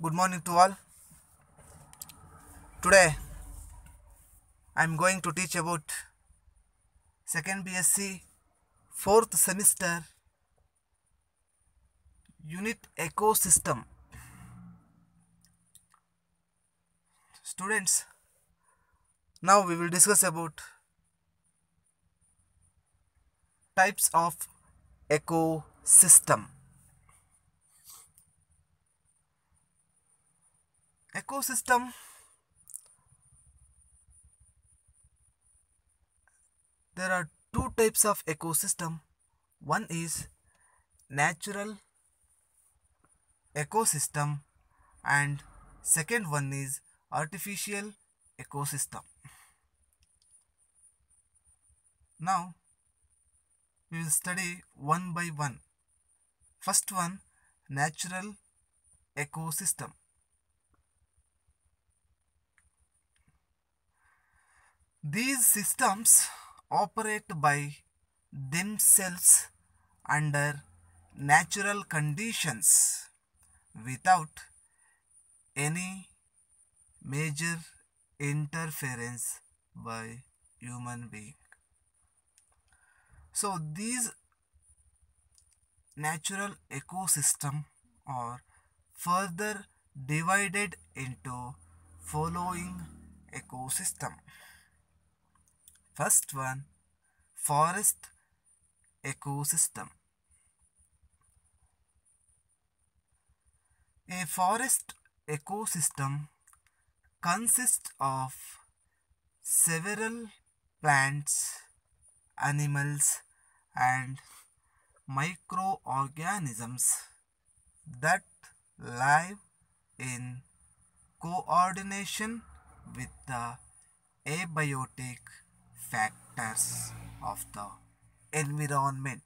Good morning to all. Today I am going to teach about second BSc fourth semester unit ecosystem. Students, now we will discuss about types of ecosystem. Ecosystem, there are two types of ecosystem. One is natural ecosystem and second one is artificial ecosystem. Now we will study one by one. First one, natural ecosystem. These systems operate by themselves under natural conditions without any major interference by human being. So these natural ecosystem are further divided into following ecosystem. First one, forest ecosystem. A forest ecosystem consists of several plants, animals, and microorganisms that live in coordination with the abiotic factors of the environment.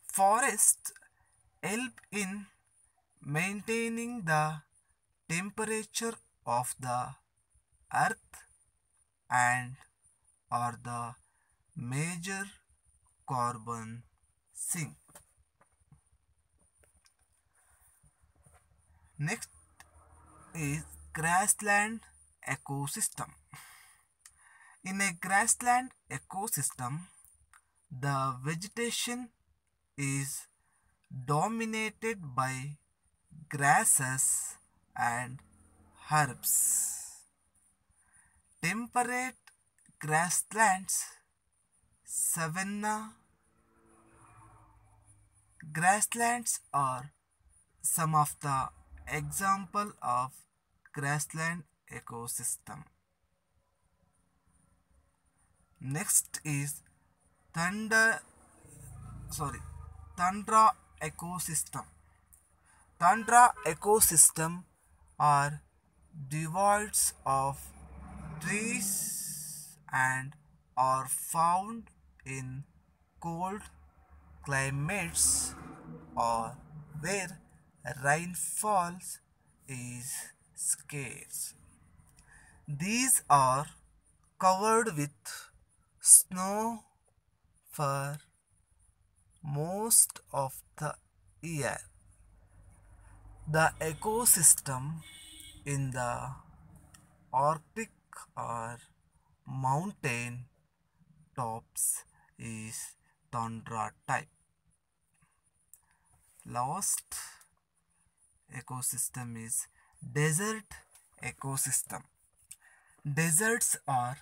Forests help in maintaining the temperature of the earth and are the major carbon sink. Next is grassland ecosystem. In a grassland ecosystem, the vegetation is dominated by grasses and herbs. Temperate grasslands, savanna grasslands are some of the example of grassland ecosystem. Next is thunder tundra ecosystem. Tundra ecosystem are devoids of trees and are found in cold climates or where rainfall is scarce. These are covered with snow for most of the year. The ecosystem in the Arctic or mountain tops is tundra type. Last ecosystem is desert ecosystem. Deserts are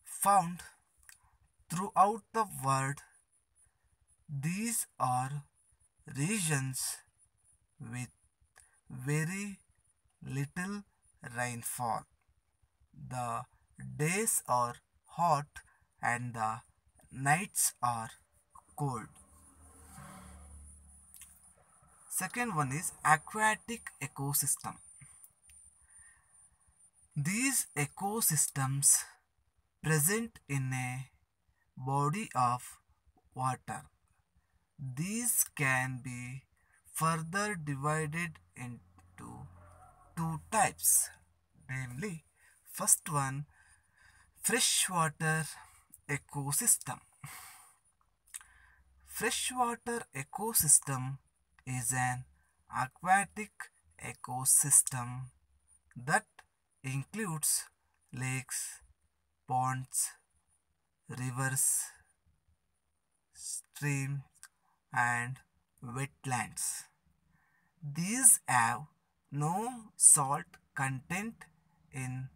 found throughout the world. These are regions with very little rainfall. The days are hot and the nights are cold. Second one is aquatic ecosystem. These ecosystems present in a body of water. These can be further divided into two types, namely, first one, freshwater ecosystem. Freshwater ecosystem is an aquatic ecosystem that includes lakes, ponds, rivers, streams, and wetlands. These have no salt content in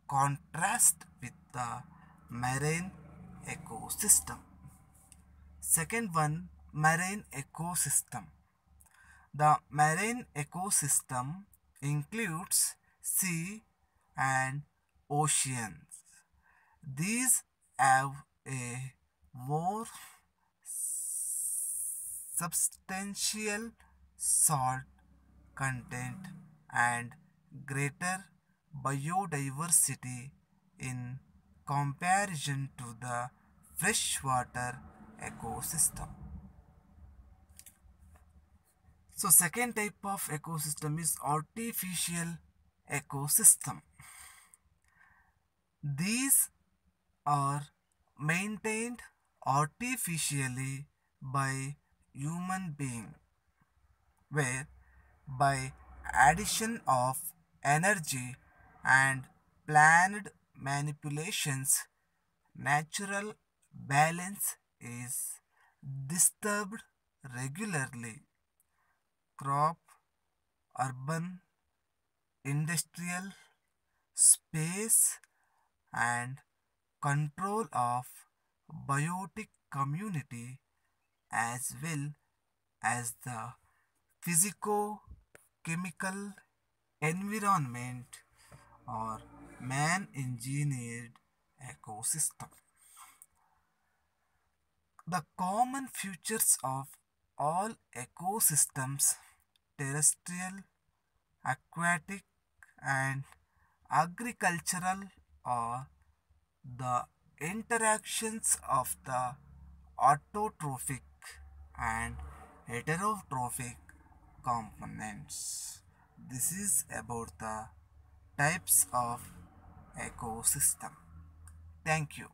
contrast with the marine ecosystem. Second one, marine ecosystem. The marine ecosystem includes sea and oceans. These have a more substantial salt content and greater biodiversity in comparison to the freshwater ecosystem. So second type of ecosystem is artificial ecosystem. These are maintained artificially by human being where by addition of energy and planned manipulations natural balance is disturbed regularly. Crop, urban, industrial, space and control of biotic community as well as the physico-chemical environment or man-engineered ecosystem. The common features of all ecosystems, terrestrial, aquatic, and agricultural, are the interactions of the autotrophic and heterotrophic components. This is about the types of ecosystem. Thank you.